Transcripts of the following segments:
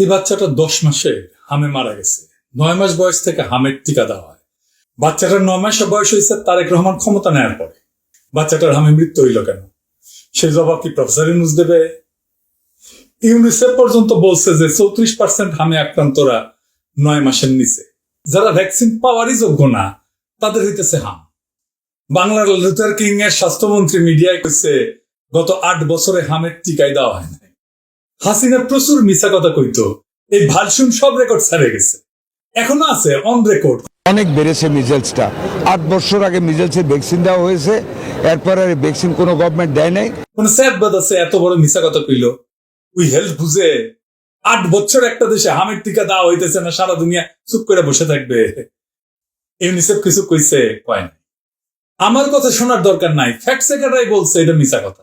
এই বাচ্চাটা 10 মাসে হামে মারা গেছে। 9 মাস বয়স থেকে হামের টিকা দেওয়া হয়। বাচ্চাটার 9 মাস বয়স হয়েছে তারেক রহমান ক্ষমতা নেওয়ার পরে। বাচ্চাটার হামে মৃত্যু হইল কেন? সে জবাব কি প্রফেসর ইউনূস দেবে? ইউনিসেফ পর্যন্ত বলছে যে 34% হামে আক্রান্তরা 9 মাসের নিচে। যারা ভ্যাকসিন পাওয়ারই যোগ্য না তাদের হইতেছে হাম। বাংলার লুথার কিং এর স্বাস্থ্যমন্ত্রী মিডিয়ায় কইছে গত 8 বছরে হামের টিকাই দেওয়া হয় নাই। হাসিনা প্রচুর মিছা কথা কইতো, এই ভালসুন সব রেকর্ড ছাড়ে গেছে, এখনো আছে অন রেকর্ড। অনেক বেড়েছে মিজেলসটা। 8 বছর আগে মিজেলসের ভ্যাকসিন দেওয়া হয়েছে, এরপর আর ভ্যাকসিন কোনো গভর্নমেন্ট দেয় নাই। কোন স্যাদবাদ আছে এত বড় মিছা কথা কইল? উই হেলথ বুঝে 8 বছর একটা দেশে হামের টিকা দেওয়া হইতেছে না, সারা দুনিয়া চুপ করে বসে থাকবে? ইউনিসেফ কিছু কইছে? কয় নাই। আমার কথা শোনার দরকার নাই, ফ্যাক্ট চেকাররাই বলছে এটা মিছা কথা।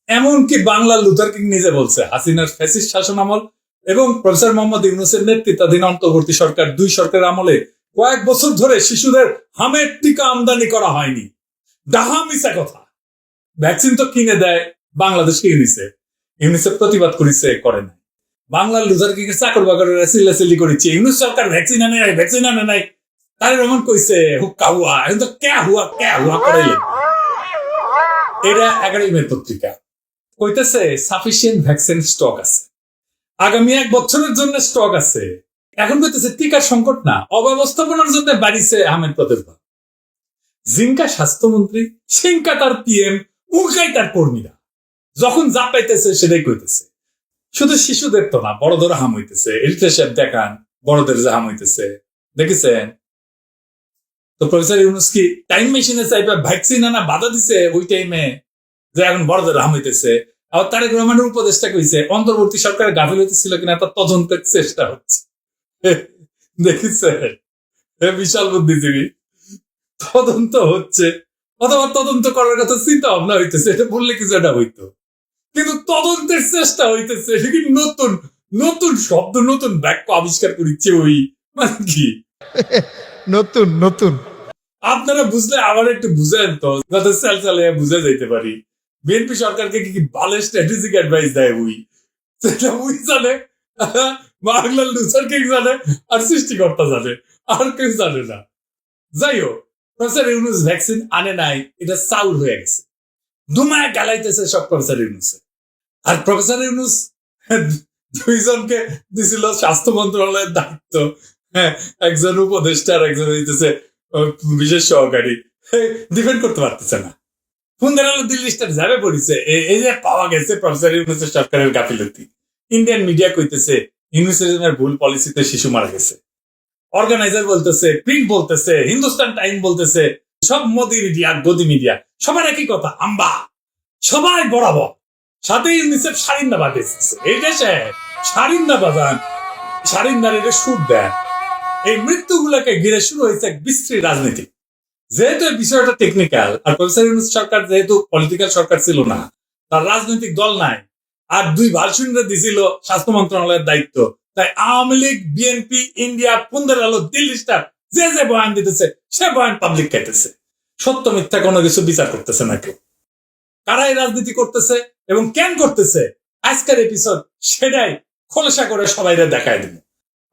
এমনকি বাংলার লুথার কিং নিজে বলছে হাসিনার ফ্যাসিস্ট শাসন আমল এবং প্রফেসর মোহাম্মদ ইউনূসের নেতৃত্বাধীন অন্তর্বর্তী সরকার 2 সরকারের আমলে কয়েক বছর ধরে শিশুদের হামের টিকা আমদানি করা হয়নি। ডাহা মিছা কথা। ভ্যাকসিন তো কিনে দেয় বাংলাদেশকে ইউনিসেফ। ইউনিসেফ প্রতিবাদ করেছে, করে নাই। বাংলার লুথার কিং এর চাকর বাকরেরা চিল্লাচিল্লি করেছে ইউনূস সরকার ভ্যাকসিন আনে নাই, ভ্যাকসিন আনে নাই। তারেক রহমান কইছে হুক্কা হুয়া, এখন তো ক্যা হুয়া করাইলেন। এটা 11 মে পত্রিকা কইতেছে সাফিসিয়েন্ট ভ্যাকসিন স্টক আছে, আগামী 1 বছরের জন্য স্টক আছে। এখন কইতেছে টিকার সংকট না, অব্যবস্থাপনার জন্য বাড়িছে আহমেদ প্রাদুর্ভাব। জিঙ্কা স্বাস্থ্যমন্ত্রী, সিঙ্কা তার পিএম, উল্কাই তার কর্মীরা যখন যা পাইতেছে সেটাই কইতেছে। শুধু শিশুদের তো না, বড়দের হাম হইতেছে। এরিট্রেশিয়ার দেখান বড়দের যে হাম হইতেছে, দেখেছেন তো? প্রফেসর ইউনূস কি টাইম মেশিনে চাইবে ভ্যাকসিন আনা বাধা দিছে ওই টাইমে যে এখন বড়দের হাম হইতেছে? আবার তারেক রহমানের উপদেষ্টা কইছে অন্তর্বর্তী সরকারের গাফিলতি ছিল কিনা তার তদন্তের চেষ্টা হচ্ছে। দেখেছে? বিশাল বুদ্ধিজীবী। তদন্ত হচ্ছে, অথবা তদন্ত করার কথা চিন্তা ভাবনা হইতেছে, এটা বললে কিছু একটা হইতো, কিন্তু তদন্তের চেষ্টা হইতেছে। এটা কি নতুন নতুন শব্দ, নতুন বাক্য আবিষ্কার করিচ্ছে? ওই মানে কি নতুন নতুন আপনারা বুঝলে আবার একটু বুঝেন তো, যাতে চাল চালে বুঝে যাইতে পারি। বিএনপি সরকারকে কি ভালো স্ট্র্যাটেজিক অ্যাডভাইস দেয় উই, সেটা উই জানে, বাংলার লুথার কিং জানে, আর সৃষ্টিকর্তা জানে, আর কেউ জানে না। যাই হোক, প্রফেসর ইউনূস ভ্যাকসিন আনে নাই, এটা চাউল হয়ে গেছে। দুমায় গালাইতেছে সব প্রফেসর ইউনূসে। আর প্রফেসর ইউনূস 2 জনকে দিছিল স্বাস্থ্য মন্ত্রণালয়ের দায়িত্ব, একজন উপদেষ্টা আর একজন হইতেছে বিশেষ সহকারী। ডিফেন্ড করতে পারতেছে না। ফুন্দারালো দিল্লি স্টার যাবে পড়িছে এই যে পাওয়া গেছে প্রফেসর ইউনূসের সরকারের গাফিলতি। ইন্ডিয়ান মিডিয়া কইতেছে ইউনিসেফের ভুল পলিসিতে শিশু মারা গেছে। অর্গানাইজার বলতেছে, প্রিন্ট বলতেছে, হিন্দুস্তান টাইম বলতেছে, সব মোদি মিডিয়া গদি মিডিয়া সবার একই কথা, আম্বা সবাই বরাবর। সাথে ইউনিসেফ সারিন্দা বাজাইছে। এই দেশে সারিন্দা বাজান, সারিন্দার এটা সুর দেন। এই মৃত্যুগুলোকে ঘিরে শুরু হয়েছে এক বিশ্রী রাজনীতি। যেহেতু এই বিষয়টা টেকনিক্যাল, আর প্রফেসর ইউনূস সরকার যেহেতু পলিটিক্যাল সরকার ছিল না, তার রাজনৈতিক দল নাই, আর 2 ভার্সনরা দিছিল স্বাস্থ্য মন্ত্রণালয়ের দায়িত্ব, তাই আওয়ামী লীগ, বিএনপি, ইন্ডিয়া, পুন্দের আলো, দিল্লি স্টার যে যে বয়ান দিতেছে সে বয়ান পাবলিক খাইতেছে। সত্য মিথ্যা কোনো কিছু বিচার করতেছে না কেউ। কারাই রাজনীতি করতেছে এবং কেন করতেছে, আজকের এপিসোড সেটাই খোলসা করে সবাই দেখায় দিব।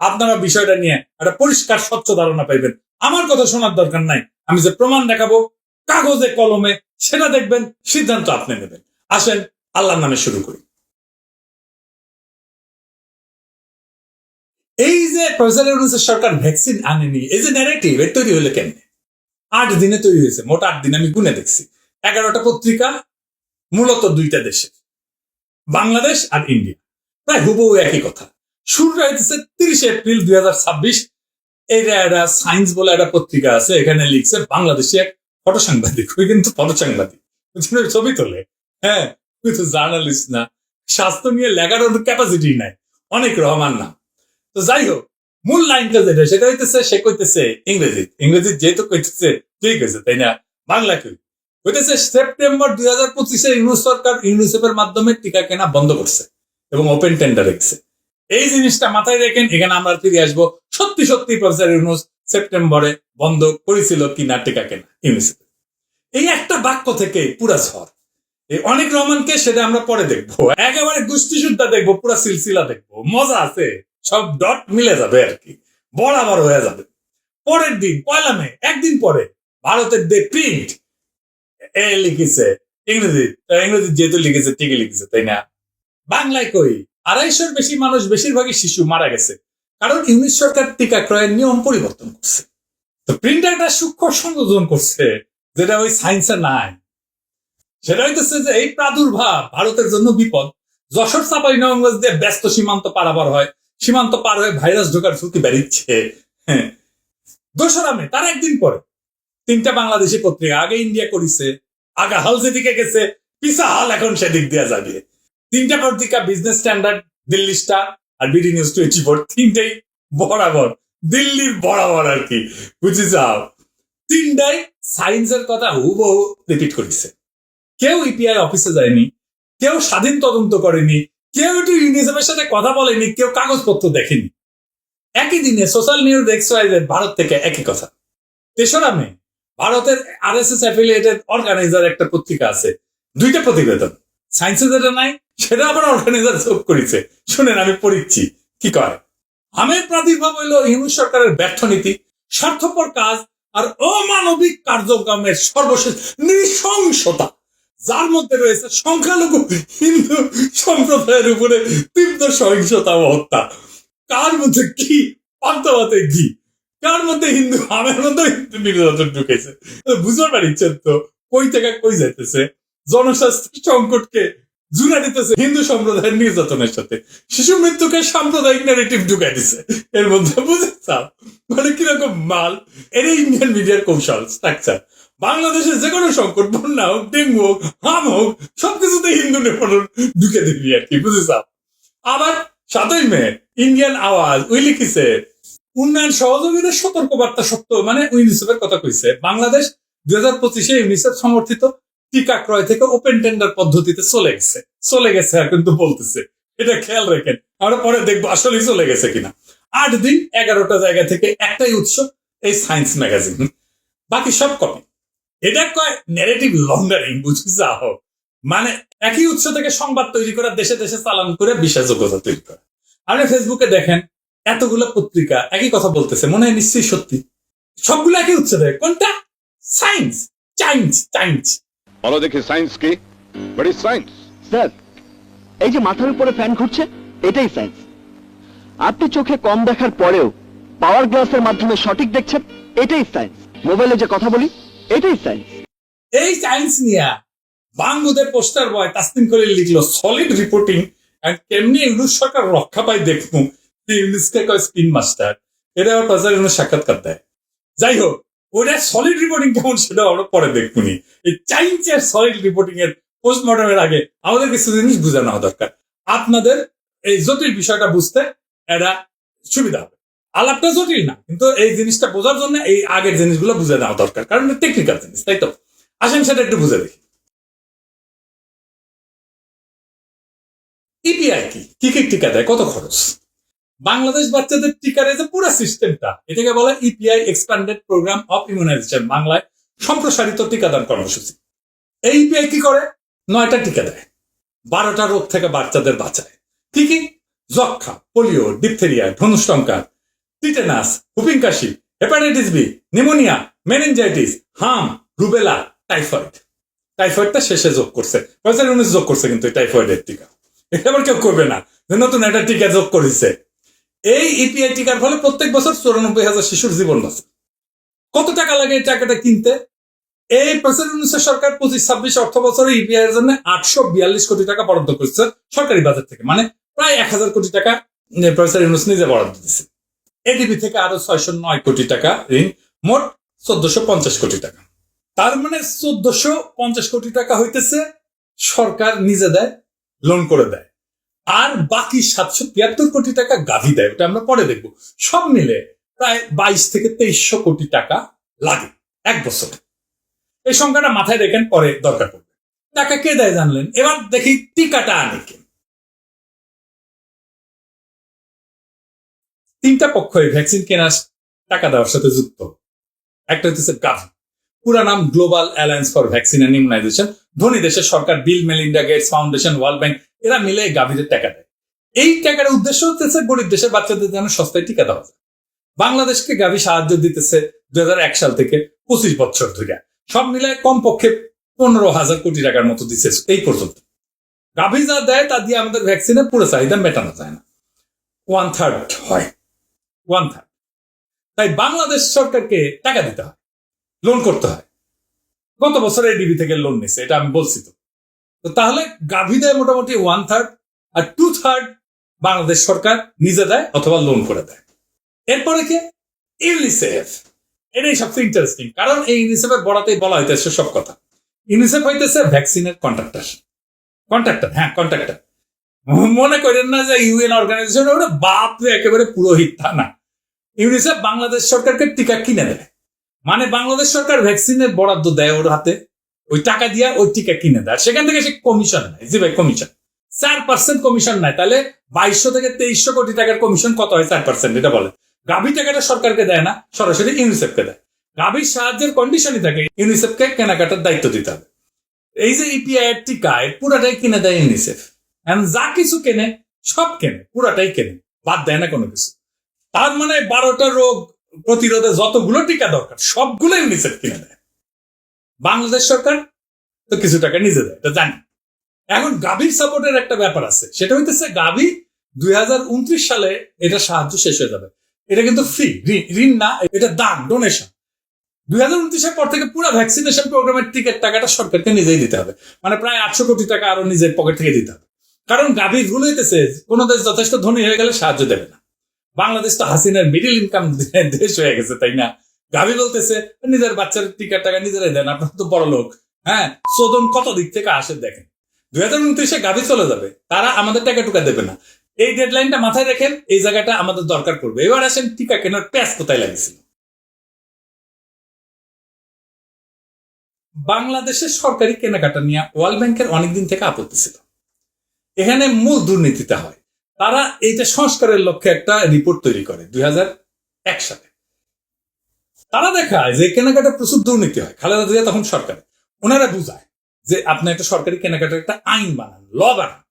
আপনারা বিষয়টা নিয়ে একটা পরিষ্কার স্বচ্ছ ধারণা পাইবেন। আমার কথা শোনার দরকার নাই, আমি যে প্রমাণ দেখাবো কাগজে কলমে সেটা দেখবেন, সিদ্ধান্ত আপনি নেবেন। আসেন আল্লাহর নামে শুরু করি। এই যে প্রফেসর ইউনূসের সরকার ভ্যাকসিন আনেনি, এই যে ন্যারেটিভ এর তৈরি হলো কেমনে? 8 দিনে তৈরি হয়েছে, মোট 8 দিন আমি গুনে দেখছি। 11টা পত্রিকা, মূলত 2টা দেশে, বাংলাদেশ আর ইন্ডিয়া, প্রায় হুবহু একই কথা। শুরুটা হইতেছে 30 এপ্রিল 2026। এইটা একটা সায়েন্স বলে একটা পত্রিকা আছে, এখানে লিখছে বাংলাদেশি এক ফটো সাংবাদিক, ওই কিন্তু ফটো সাংবাদিক, ছবি তোলে। হ্যাঁ, তুই তো জার্নালিস্ট না, স্বাস্থ্য নিয়ে লেখার ক্যাপাসিটি নাই, অনেক রহমান না। তো যাই হোক, মূল লাইনটা যেটা সেটা হইতেছে, সে কইতেছে ইংরেজি যেহেতু কইতেছে ঠিক আছে, তাই না? বাংলা কই হইতেছে সেপ্টেম্বর 2025 ইউনূস সরকার ইউনিসেফের মাধ্যমে টিকা কেনা বন্ধ করছে এবং ওপেন টেন্ডার রেখেছে। এই জিনিসটা মাথায় রেখেন, এখানে আমরা ফিরে আসবো। সত্যি সত্যি প্রফেসর ইউনূস সেপ্টেম্বরে বন্ধ করেছিল কিনা টিকা কেনা ইউনিসেফ। এই একটা বাক্য থেকে পুরা ঝড়। এই অনেক রহমানকে সেটা আমরা পরে দেখবো, একেবারে গোষ্ঠী শুদ্ধা দেখবো, পুরো সিলসিলা দেখবো, মজা আছে, সব ডট মিলে যাবে আর কি, বরাবর হয়ে যাবে। পরের দিন 1 মে, একদিন পরে ভারতের দে প্রিন্ট এ লিখেছে ইংরেজি, ইংরেজি যেহেতু লিখেছে ঠিকই লিখেছে তাই না, বাংলায় কই 250-র বেশি মানুষ, বেশিরভাগই শিশু মারা গেছে, কারণ ইউনিট সরকার টিকা ক্রয়ের নিয়ম পরিবর্তন করছে। তো প্রিন্টারটা সূক্ষ্ম সংযোজন করছে যেটা ওই সায়েন্সে নাই। সেটা হইতেছে যে এই প্রাদুর্ভাব ভারতের জন্য বিপদ। যশোর চাঁপাইনবাবগঞ্জ দিয়ে ব্যস্ত সীমান্ত পারাপার হয়, সীমান্ত পার হয়ে ভাইরাস ঢোকার ঝুঁকি বেড়েছে। 2 মে, তার একদিন পরে 3টা বাংলাদেশি পত্রিকা, আগে ইন্ডিয়া করেছে, আগে হাল যেদিকে গেছে পিসা হাল এখন সেদিক দেওয়া যাবে। 3টা পত্রিকা, বিজনেস স্ট্যান্ডার্ড, দিল্লি স্টার আর বিডি নিউজ 24, 3টেই বরাবর দিল্লির বরাবর আর কি, বুঝি যাও। 3টাই সায়েন্সের কথা হুবহু রিপিট করেছে। কেউ ইপিআই অফিসে যায়নি, কেউ স্বাধীন তদন্ত করেনি, কেউ একটু ইউনিসেফের সাথে কথা বলেনি, কেউ কাগজপত্র দেখেনি। একই দিনে সোশ্যাল নিউজ এক্সওয়াইজেড ভারত থেকে একই কথা। 3রা মে, ভারতের আরএসএস অ্যাফিলিয়েটেড অর্গানাইজার একটা পত্রিকা আছে, 2টা প্রতিবেদন, সায়েন্সে যেটা নাই সেটা আবার অর্গানাইজার যোগ করেছে। শুনেন, আমি পড়িচ্ছি কি কয়। আমের প্রাদুর্ভাব হইল ইউনিট সরকারের ব্যর্থ নীতি, স্বার্থপর কাজ আর অমানবিক কার্যক্রমের সর্বশেষ নৃশংসতা, যার মধ্যে রয়েছে সংখ্যালঘু হিন্দু সম্প্রদায়ের উপরে তীব্র সহিংসতা ও হত্যা। কার মধ্যে কি পান্তাভাতে কি, কার মধ্যে হিন্দু, আমের মধ্যে হিন্দু নির্যাতন ঢুকেছে, বুঝতে পারছেন তো কই থেকে কই যাইতেছে। জনস্বাস্থ্য সংকটকে জুড়ে দিতেছে হিন্দু সম্প্রদায়ের নির্যাতনের সাথে, শিশু মৃত্যুকে সাম্প্রদায়িক ন্যারেটিভ ঢুকাই দিছে এর মধ্যে, বুঝেছাও মানে কিরকম মাল। এর ইন্ডিয়ান মিডিয়ার কৌশল স্ট্রাকচার। বাংলাদেশের যে কোনো সংকট, বন্যা হোক, ডেঙ্গু হোক, হাম হোক, সবকিছুতে হিন্দু নেপথ্য ঢুকে দিবি আর কি, বুঝেছাও। আবার 7 মে, ইন্ডিয়ান আওয়াজ ওই লিখিছে উন্নয়ন সহযোগীদের সতর্কবার্তা সত্য, মানে ইউনিসেফের কথা কইছে, বাংলাদেশ 2025-এ ইউনিসেফ সমর্থিত টিকা ক্রয় থেকে ওপেন টেন্ডার পদ্ধতিতে চলে গেছে আর কিন্তু বলতেছে, এটা খেয়াল রাখেন, আমরা পরে দেখবো আসলে চলে গেছে কিনা। 8 দিন 11টা জায়গা থেকে একটাই উৎস, এই সায়েন্স ম্যাগাজিন, বাকি সব কপি। এটা কয় ন্যারেটিভ লন্ডারিং, বুঝি যাও, মানে একই উৎস থেকে সংবাদ তৈরি করা, দেশে দেশে চালান করে বিশ্বাসযোগ্যতা তৈরি করা। আপনি ফেসবুকে দেখেন এতগুলো পত্রিকা একই কথা বলতেছে, মনে হয় নিশ্চয়ই সত্যি, সবগুলো একই উৎস থেকে। কোনটা? Science, science. বলো দেখি সায়েন্স কি? What is science? স্যার, এই যে মাথার উপরে ফ্যান ঘুরছে, এটাই সায়েন্স। আপনি চোখে কম দেখার পরেও পাওয়ার গ্লাসের মাধ্যমে সঠিক দেখছেন, এটাই সায়েন্স। মোবাইলে যে কথা বলি, এটাই সায়েন্স। এই সায়েন্স নিয়ে বাংলাদেশের পোস্টার বয় তাসনিম খলিল লিখলো সলিড রিপোর্টিং এন্ড কেমনি ইউনিট সরকার রক্ষা পাই দেখবো, ইউনিসকে কয় স্পিন মাস্টার। এটা আবার প্রচারের সাক্ষাৎকার দেয়। যাই হোক, ওটা সলিড রিপোর্টিং কেমন সেটা আমরা পরে দেখবনি। এই সায়েন্সের সলিড রিপোর্টিং এর পোস্টমর্টমের আগে আমাদের কিছু জিনিস বুঝে নেওয়া দরকার। আপনাদের এই জটিল বিষয়টা বুঝতে এটা সুবিধা হবে। আলাপটা জটিল না, কিন্তু এই জিনিসটা বোঝার জন্য এই আগের জিনিসগুলো বুঝে নেওয়া দরকার, কারণ টেকনিক্যাল জিনিস, তাই তো। আসেন সেটা একটু বুঝে দেখি। ইপিআই কি কি টিকা দেয়, কত খরচ? বাংলাদেশ বাচ্চাদের টিকার এই যে পুরো সিস্টেমটা, এটাকে বলে EPI expanded programme of immunization, বাংলায় সম্প্রসারিত টিকাদান কর্মসূচি। এই ইপিআই কি করে? 9টা টিকা দেয়, 12টা রোগ থেকে বাচ্চাদের বাঁচায়। কি কি? যক্ষা, পোলিও, ডিপথেরিয়া, ধনুষ্টঙ্কার, টিটেনাস, হুপিং কাশি, হেপাটাইটিস বি, নিউমোনিয়া, মেনিনজাইটিস, হাম, রুবেলা, টাইফয়েডটা শেষে যোগ করছে, যোগ করছে কিন্তু টাইফয়েডের টিকা। এটা আবার কেউ করবে না যে নতুন একটা টিকা যোগ করেছে। এই ইপিআই টিকার ফলে প্রত্যেক বছর 94,000 শিশুর জীবন বাঁচে। কত টাকা লাগে এই টাকাটা কিনতে? এই সরকার 25-26 অর্থ বছরে ইপিআই এর জন্য 842 কোটি টাকা বরাদ্দ করেছে সরকারি বাজেট থেকে, মানে প্রায় 1000 কোটি টাকা প্রফেসর ইউনূস নিজে বরাদ্দ দিচ্ছে। এডিবি থেকে আরো 609 কোটি টাকা ঋণ, মোট 1450 কোটি টাকা। তার মানে 1450 কোটি টাকা হইতেছে সরকার নিজে দেয়, লোন করে দেয়, আর বাকি 773 কোটি টাকা গাভি দেয়, ওটা আমরা পরে দেখবো। সব মিলে প্রায় 22 থেকে 2300 কোটি টাকা লাগে এক বছরে। এই সংখ্যাটা মাথায় রেখেন, পরে দরকার পড়বে। টাকা কে দেয় জানলেন? এবার দেখি টিকাটা আনে কে। 3টা পক্ষ এই ভ্যাকসিন কেনার টাকা দেওয়ার সাথে যুক্ত। একটা হচ্ছে গাভি, পুরা নাম global alliance for vaccine and immunisation. ধনী দেশের সরকার, Bill Melinda Gates Foundation, World Bank, এরা মিলে এই গাভীদের টাকা দেয়। এই টাকার উদ্দেশ্য হচ্ছে গরিব দেশের বাচ্চাদের যেন সস্তায় টিকা দেওয়া যায়। বাংলাদেশকে গাভী সাহায্য দিতেছে 2001 সাল থেকে 25 বছর ধরে, সব মিলায় কমপক্ষে 15,000 কোটি টাকার মতো দিচ্ছে এই পর্যন্ত। গাভী যা দেয় তা দিয়ে আমাদের ভ্যাকসিনের পুরো চাহিদা মেটানো যায় না, 1/3 হয়, 1/3। তাই বাংলাদেশ সরকারকে টাকা দিতে হয়, লোন করতে হয়। গত বছর এডিবি থেকে লোন নিছে, এটা আমি বলছি। তো তাহলে গাভী দেয় মোটামুটি 1/3, আর 2/3 বাংলাদেশ সরকার নিজে দেয় অথবা লোন করে দেয়। এরপরে কে? ইউনিসেফ। এটাই সবচেয়ে ইন্টারেস্টিং, কারণ এই ইউনিসেফের বড়াতেই বলা হইতেছে সব কথা। ইউনিসেফ হইতেছে ভ্যাকসিনের কন্ট্রাক্টর। কন্ট্রাক্টর মনে করেন না যে ইউএন অর্গানাইজেশন ওটা বাপরে একেবারে পুরোহিত, তা না। ইউনিসেফ বাংলাদেশ সরকারকে টিকা কিনে দেয়, মানে বাংলাদেশ সরকার ভ্যাকসিনের বরাদ্দ দেয় ওর হাতে, ওই টাকা দিয়া ওই টিকা কিনে দেয়, সেখান থেকে সে কমিশন নেয়। জি ভাই, কমিশন 4% কমিশন নেয়। তাহলে 2200 থেকে 2300 কোটি টাকার কমিশন কত হয়? 4%। এটা বলে গাভী টাকাটা সরকারকে দেয় না, সরাসরি ইউনিসেফকে দেয়। গাভীর সাহায্যের কন্ডিশনই থাকে ইউনিসেফকে কেনাকাটার দায়িত্ব দিতে হবে। এই যে ইপিআই এর টিকা, এর পুরাটাই কিনে দেয় ইউনিসেফ। যা কিছু কেনে সব কেনে, পুরাটাই কেনে, বাদ দেয় না কোনো কিছু। তার মানে 12টা রোগ প্রতিরোধে যতগুলো টিকা দরকার সবগুলো ইউনিসেফ কিনে দেয়। বাংলাদেশ সরকার তো কিছু টাকা নিজে দেয়, এটা জানি। এখন গাভীর সাপোর্টের একটা ব্যাপার আছে, সেটা হইতেছে গাভী 2029 সালে এটা সাহায্য শেষ হয়ে যাবে। এটা কিন্তু ফ্রি, ঋণ না, এটা দান, ডোনেশন। 2029 পর থেকে পুরো ভ্যাকসিনেশন প্রোগ্রামের টিকিট টাকাটা সরকারকে নিজেই দিতে হবে, মানে প্রায় 800 কোটি টাকা আরো নিজের পকেট থেকে দিতে হবে। কারণ গাভীর ভুল হইতেছে, কোন দেশ যথেষ্ট ধনী হয়ে গেলে সাহায্য দেবে না। বাংলাদেশ তো হাসিনার মিডিল ইনকাম দেশ হয়ে গেছে, তাই না? গাভী বলতেছে নিজের বাচ্চার টিকার টাকা নিজেরাই দেন, আপনার তো বড় লোক। হ্যাঁ, শোধন কত দিক থেকে আসে দেখেন। 2029 গাভী চলে যাবে, তারা আমাদের টাকা টুকা দেবে না। এই ডেডলাইনটা মাথায় রেখেন, এই জায়গাটা আমাদের দরকার পড়বে। এবার আসেন টিকা কেনার প্যাচ কোথায় লাগিয়েছিল। বাংলাদেশের সরকারি কেনাকাটা নিয়ে ওয়ার্ল্ড ব্যাংকের অনেকদিন থেকে আপত্তি ছিল। এখানে মূল দুর্নীতিটা হয়, তারা এইটা সংস্কারের লক্ষ্যে একটা রিপোর্ট তৈরি করে 2001 সালে। তারা দেখায় যে কেনাকাটা প্রচুর দুর্নীতি হয়। খালেদা জিয়া তখন সরকারে, ওনারা বুঝায় যে আপনি একটা সরকারি কেনাকাটার একটা আইন বানান, ল বানান।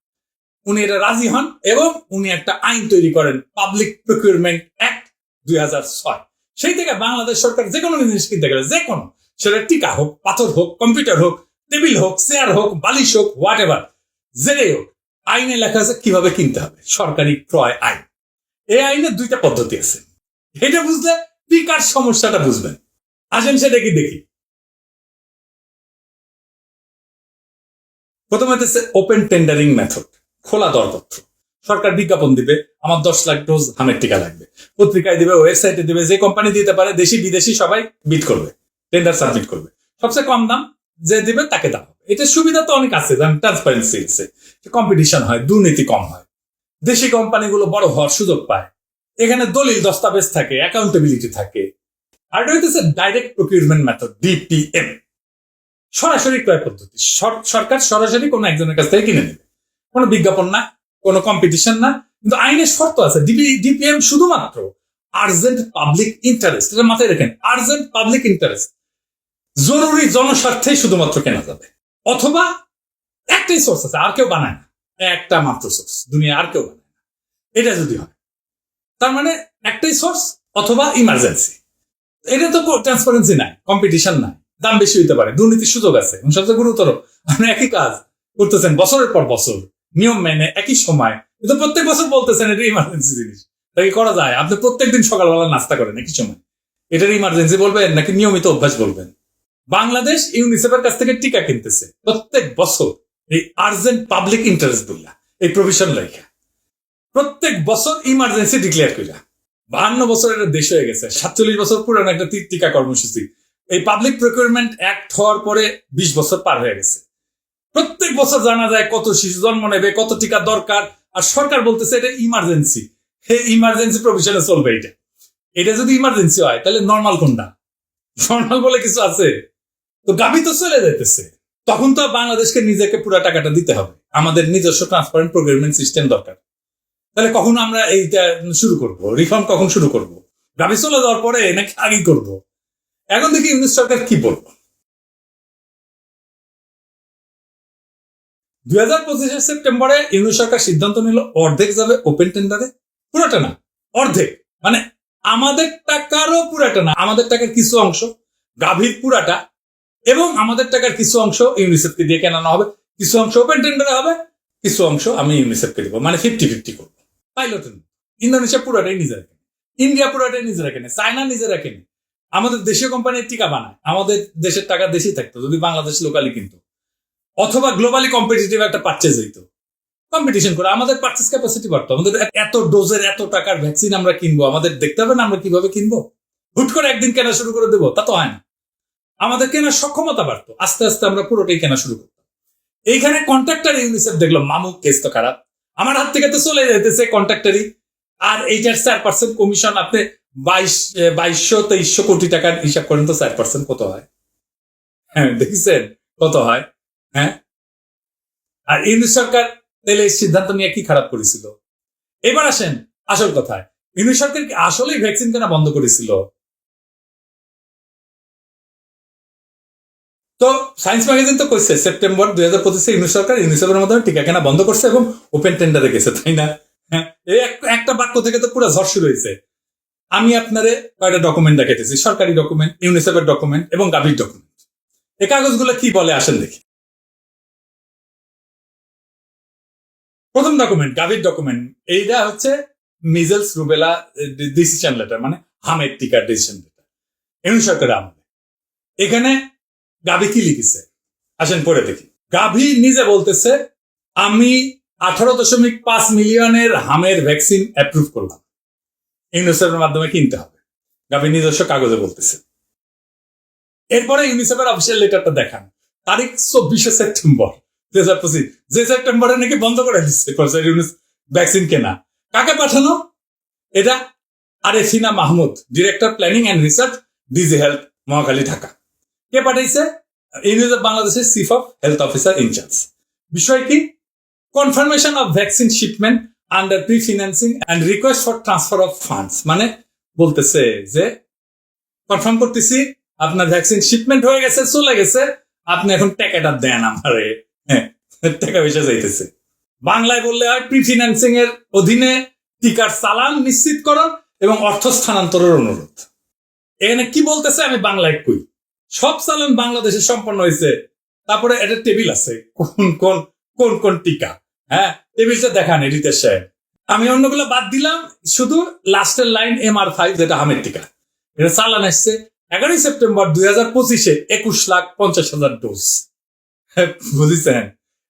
উনি এটা রাজি হন এবং উনি একটা আইন তৈরি করেন, পাবলিক প্রকিউরমেন্ট অ্যাক্ট 2006। সেই থেকে বাংলাদেশ সরকার যে কোনো জিনিস কিনতে গেলে, যে কোনো, সেটা টিকা হোক, পাথর হোক, কম্পিউটার হোক, টেবিল হোক, চেয়ার হোক, বালিশ হোক, হোয়াট এভার, যেটাই হোক, আইনে লেখা আছে কিভাবে কিনতে হবে, সরকারি ক্রয় আইন। এই আইনের 2টা পদ্ধতি আছে। এটা বুঝলে টিকার সমস্যাটা বুঝবেন। আসেন সেটা কি দেখি। প্রথমে হচ্ছে ওপেন টেন্ডারিং মেথড, খোলা দরপত্র। সরকার বিজ্ঞাপন দিবে, আমার 10 লাখ ডোজ হামের টিকা লাগবে, পত্রিকায় দিবে, ওয়েবসাইটে দিবে, যে কোম্পানি দিতে পারে, দেশি বিদেশি সবাই বিড করবে, টেন্ডার সাবমিট করবে। সবচেয়ে কম দাম যে দিবে তাকে দাও। এটা সুবিধা তো অনেক আছে, যেমন ট্রান্সপারেন্সি আছে, কম্পিটিশন হয়, দুর্নীতি কম হয়, দেশি কোম্পানিগুলো বড় হওয়ার সুযোগ পায়, এখানে দলিল দস্তাবেজ থাকে, অ্যাকাউন্টেবিলিটি থাকে। আর এটা হইতেছে ডাইরেক্ট প্রকিউরমেন্ট মেথড, ডিপিএম, সরাসরি ক্রয় পদ্ধতি। সরকার সরাসরি কোনো একজনের কাছ থেকে কিনে নেবে, কোনো বিজ্ঞাপন না, কোনো কম্পিটিশন না। কিন্তু আইনের শর্ত আছে। ডিপিএম শুধুমাত্র আর্জেন্ট পাবলিক ইন্টারেস্ট, এটা মাথায় রাখেন, আর্জেন্ট পাবলিক ইন্টারেস্ট, জরুরি জনস্বার্থেই শুধুমাত্র কেনা যাবে। অথবা একটাই সোর্স আছে, আর কেউ বানায় না, একটা মাত্র সোর্স, দুনিয়া আর কেউ বানায় না। এটা যদি হয়, তার মানে একটাই সোর্স অথবা ইমার্জেন্সি। এটা তো ট্রান্সপারেন্সি নাই, কম্পিটিশন নাই, দাম বেশি হইতে পারে, দুর্নীতির সুযোগ আছে। সবচেয়ে গুরুতর, আপনি একই কাজ করতেছেন বছরের পর বছর, নিয়ম মেনে, একই সময়, কিন্তু প্রত্যেক বছর বলতেছেন এটা ইমার্জেন্সি জিনিস। তাই করা যায়? আপনি প্রত্যেকদিন সকালবেলা নাস্তা করেন একই সময়, এটার ইমার্জেন্সি বলবেন নাকি নিয়মিত অভ্যাস বলবেন? বাংলাদেশ ইউনিসেফের কাছ থেকে টিকা কিনতেছে প্রত্যেক বছর এই আর্জেন্ট পাবলিক ইন্টারেস্ট বললা, এই প্রভিশন লেখা, প্রত্যেক বছর ইমার্জেন্সি ডিক্লেয়ার করা। 52 বছর এটা দেশ হয়ে গেছে, 47 বছর পুরানো একটা টিকা কর্মসূচি। এই পাবলিক প্রকিউরমেন্ট অ্যাক্ট হওয়ার পরে 20 বছর পার হয়ে গেছে। প্রত্যেক বছর জানা যায় কত শিশু জন্ম নেবে, কত টিকা দরকার, আর সরকার বলতেছে এটা ইমার্জেন্সি। ইমার্জেন্সি প্রভিশনে চলবে। এটা যদি ইমার্জেন্সি হয় তাহলে নর্মাল কোনটা? নর্মাল বলে কিছু আছে? তো গাভী তো চলে যাইতেছে। তখন তো বাংলাদেশকে নিজেকে পুরো টাকাটা দিতে হবে, আমাদের নিজস্ব ট্রান্সপারেন্ট প্রকিউরমেন্ট সিস্টেম দরকার। তাহলে কখন আমরা এইটা শুরু করব? রিফর্ম কখন শুরু করব? গাভী চলে যাওয়ার পরে নাকি আগেই করব? এখন দেখি ইউনিট সরকার কি বলবো। 2025 সেপ্টেম্বরে ইউনিট সরকার সিদ্ধান্ত নিল অর্ধেক যাবে ওপেন টেন্ডারে, পুরোটা না, অর্ধেক, মানে আমাদের টাকারও পুরাটা না, আমাদের টাকার কিছু অংশ, গাভীর পুরাটা, এবং আমাদের টাকার কিছু অংশ ইউনিসেফকে দিয়ে কেনানো হবে, কিছু অংশ ওপেন টেন্ডারে হবে, কিছু অংশ আমি ইউনিসেফকে দিব, মানে 50-50 করবো। পাইলট ইন্দোনেশিয়া পুরাটাই নিজেরা কেনে, ইন্ডিয়া পুরাটাই নিজেরা কেনে, চায়না নিজেরা কেনে। আমাদের দেশীয় কোম্পানির টিকা বানায়, আমাদের দেশের টাকা দেশেই থাকতো যদি বাংলাদেশ লোকালি কিনতো, অথবা গ্লোবালি কম্পিটিটিভ একটা পারচেজ হইতো, কম্পিটিশন করে আমাদের পারচেজ ক্যাপাসিটি বাড়তো। আমাদের এত ডোজের এত টাকার ভ্যাকসিন আমরা কিনবো, আমাদের দেখতে হবে না আমরা কিভাবে কিনবো, হুট করে একদিন কেনা শুরু করে দেবো, তা তো হয় না। আমাদের কেনার সক্ষমতা বাড়তো, আস্তে আস্তে আমরা পুরোটাই কেনা শুরু করতাম। এইখানে কন্ট্রাক্টর ইউনিসেফ দেখলো মামুক কেস তো খারাপ, আমার হাত থেকে তো চলে যেতেছে কন্ট্রাক্টরই, আর এইটার 4% কমিশন, আপনি 2200-2300 কোটি টাকার হিসাব করেন তো 4% কত হয়? হ্যাঁ দেখছেন কত হয়? হ্যাঁ, আর ইউনিট সরকার তাহলে এই সিদ্ধান্ত নিয়ে কি খারাপ করেছিল? এবার আসেন আসল কথায়, ইউনিট সরকার কি আসলেই ভ্যাকসিন কেনা বন্ধ করেছিল? তো সায়েন্স ম্যাগাজিন তো কইছে সেপ্টেম্বর 2025 ইউনিট সরকার ইউনিসেফের মাধ্যমে টিকা কেনা বন্ধ করছে এবং ওপেন টেন্ডারে গেছে, তাই না? হ্যাঁ, এই একটা বাক্য থেকে তো পুরো ঝড় শুরু হয়েছে। আমি আপনারে কয়টা ডকুমেন্ট দেখাইতেছি, সরকারি ডকুমেন্ট, ইউনিসেফের ডকুমেন্ট এবং গাভীর ডকুমেন্ট। এই কাগজগুলো কি বলে আসেন দেখি। প্রথম ডকুমেন্ট গাভীর ডকুমেন্ট, এইটা হচ্ছে মিজেলস রুবেলা ডিসিশন লেটার, মানে হামের টিকার ডিসিশন লেটার, ইউনিট সরকারের আমলে। এখানে গাভী কি লিখেছে আসেন পড়ে দেখি। গাভী নিজে বলতেছে আমি 18.5 মিলিয়নের হামের ভ্যাকসিন অ্যাপ্রুভ করলাম, ইউনিসেফের মাধ্যমে কিনতে হবে, গাভী নিজস্ব কাগজে বলতেছে। এরপরে ইউনিসেফের অফিসিয়াল লেটারটা দেখান, তারিখ 24 সেপ্টেম্বর 2025, যে সেপ্টেম্বরে নাকি বন্ধ করে দিচ্ছে ভ্যাকসিন কেনা। কাকে পাঠানো এটা? Arefina Mahmud, director planning and research, DG health, Mohakhali, Dhaka. কে পাঠাইছে? ইউনিসেফ বাংলাদেশের chief of health officer in charge. বিষয় কি? Confirmation of vaccine shipment under pre financing and request for transfer of funds, মানে বলতেছে যে কনফার্ম করতেছি আপনার ভ্যাকসিন শিপমেন্ট হয়ে গেছে, চলে গেছে, আপনি এখন টাকাটা দেন আমারে। হ্যাঁ, টাকা পয়সা যাইতেছে। বাংলায় বললে হয় প্রি ফিন্যান্সিং এর অধীনে টিকার চালান নিশ্চিতকরণ এবং অর্থ স্থানান্তরের অনুরোধ। এখানে কি বলতেছে আমি বাংলায় কই, সব চালান বাংলাদেশে সম্পন্ন হয়েছে, তারপরে এটা টেবিল আছে কোন কোন কোন কোন টিকা, হ্যাঁ টেবিলটা দেখান এডিটর সাহেব। আমি অন্যগুলো বাদ দিলাম, শুধু লাস্টের লাইন MR5 যেটা হামের টিকা, এটা চালান আসছে 11 সেপ্টেম্বর 2025 21,50,000 ডোজ। বুঝেছেন?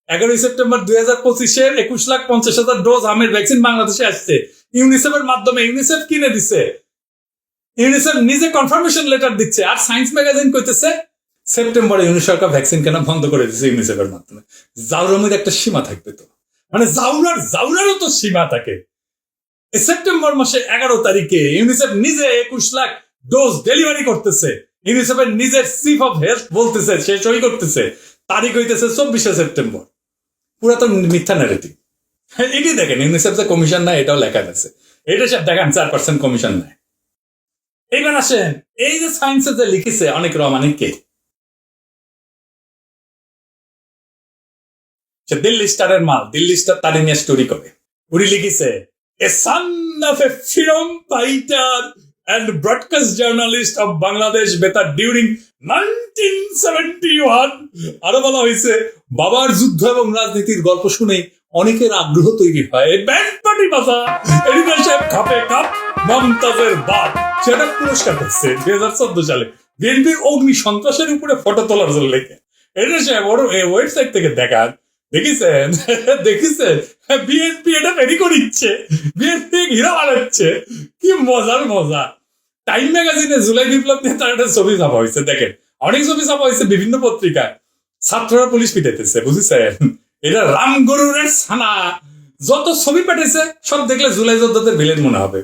11 সেপ্টেম্বর 2025 21,50,000 ডোজ হামের ভ্যাকসিন বাংলাদেশে আসছে ইউনিসেফের মাধ্যমে। ইউনিসেফ কিনে দিছে, ইউনিসেফ নিজে কনফার্মেশন লেটার দিচ্ছে, আর সায়েন্স ম্যাগাজিন কইতেছে সেপ্টেম্বরে ইউনিট সরকার ভ্যাকসিন কেনা বন্ধ করে দিচ্ছে ইউনিসেফের মাধ্যমে। জাউরামের একটা সীমা থাকবে তো, মানে জাউরারও তো সীমা থাকে। সেপ্টেম্বর মাসে 11 তারিখে ইউনিসেফ নিজে 21 লাখ ডোজ ডেলিভারি করতেছে, ইউনিসেফের নিজের চিফ অফ হেলথ বলতেছে, সে সই করতেছে, তারিখ হইতেছে 24 সেপ্টেম্বর। পুরা তো মিথ্যা ন্যারেটিভ। এটি দেখেন ইউনিসেফ যে কমিশন নেয় এটাও লেখা আছে, এটা সব দেখেন 4% কমিশন নেয়। এইবার আসেন এই যে সায়েন্সে যে লিখেছে অনেক রহমানি কে? সে দিল্লি স্টারের মাল, দিল্লি স্টার তারে নিয়ে স্টোরি করে। উনি লিখেছে a son of a freedom fighter and broadcast journalist of Bangladesh Betar during 1971। আরো বলা হয়েছে বাবার যুদ্ধ এবং রাজনীতির গল্প শুনে অনেকের আগ্রহ তৈরি হয়। ব্যান্ড পার্টি বাজা এডিটর সাহেব খাপে কাপ মমতাজের বাপ, সেটা পুরস্কার পাচ্ছে 2014 সালে বিএনপির অগ্নি সন্ত্রাসের উপরে ফটো তোলার জন্য লেখে। এডিটর সাহেব ওর ওয়েবসাইট থেকে দেখান, দেখেছেন দেখেছেন বিএনপি এটা তৈরি করিচ্ছে, বিএনপি ঘিরা বানাচ্ছে, কি মজার মজা। টাইম ম্যাগাজিনে জুলাই বিপ্লব নিয়ে তার একটা ছবি ছাপা হয়েছে, দেখেন অনেক ছবি ছাপা হয়েছে বিভিন্ন পত্রিকায়, ছাত্ররা পুলিশ পিটাইতেছে, বুঝেছেন? এটা রামগরুরের ছানা, যত ছবি পাঠাইছে সব দেখলে জুলাই যোদ্ধাদের ভিলেন মনে হবে,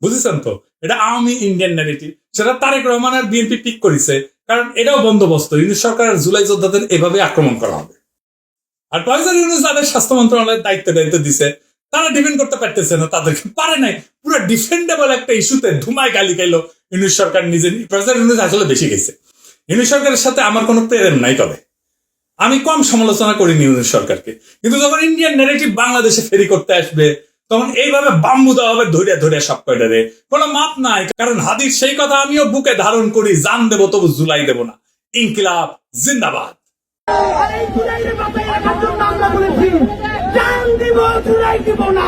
বুঝেছেন তো? এটা আওয়ামী ইন্ডিয়ান ন্যারেটিভ, সেটা তারেক রহমান আর বিএনপি পিক করেছে, কারণ এটাও বন্দোবস্ত, ইউনিট সরকারের জুলাই যোদ্ধাদের এভাবে আক্রমণ করা হবে। আর প্রফেসর ইউনূস যাদের স্বাস্থ্য মন্ত্রণালয়ের দায়িত্ব দিছে তারা ডিফেন্ড করতে পারতেছে না, তাদেরকে পারে নাই। পুরো ডিফেন্ডেবল একটা ইস্যুতে ধুমায় গালি খাইলো ইউনূস সরকার নিজে। প্রফেসর ইউনূস আসলে বেশি গেছে। ইউনূস সরকারের সাথে আমার কোনো প্রেম নাই, তবে আমি কম সমালোচনা করিনি ইউনূস সরকারকে, কিন্তু যখন ইন্ডিয়ান ন্যারেটিভ বাংলাদেশে ফেরি করতে আসবে তখন এইভাবে বাম্বু দেওয়া হবে ধরিয়া ধরিয়া সব কয়টারে, কোনো মাপ নাই। কারণ হাদির সেই কথা আমিও বুকে ধারণ করি, জান দেবো তবু জুলাই দেবো না। ইনকিলাব জিন্দাবাদ। আর এই জুলাইয়ের বাপের একার জন্য আমরা বলেছি জান দিব জুলাই দিব না।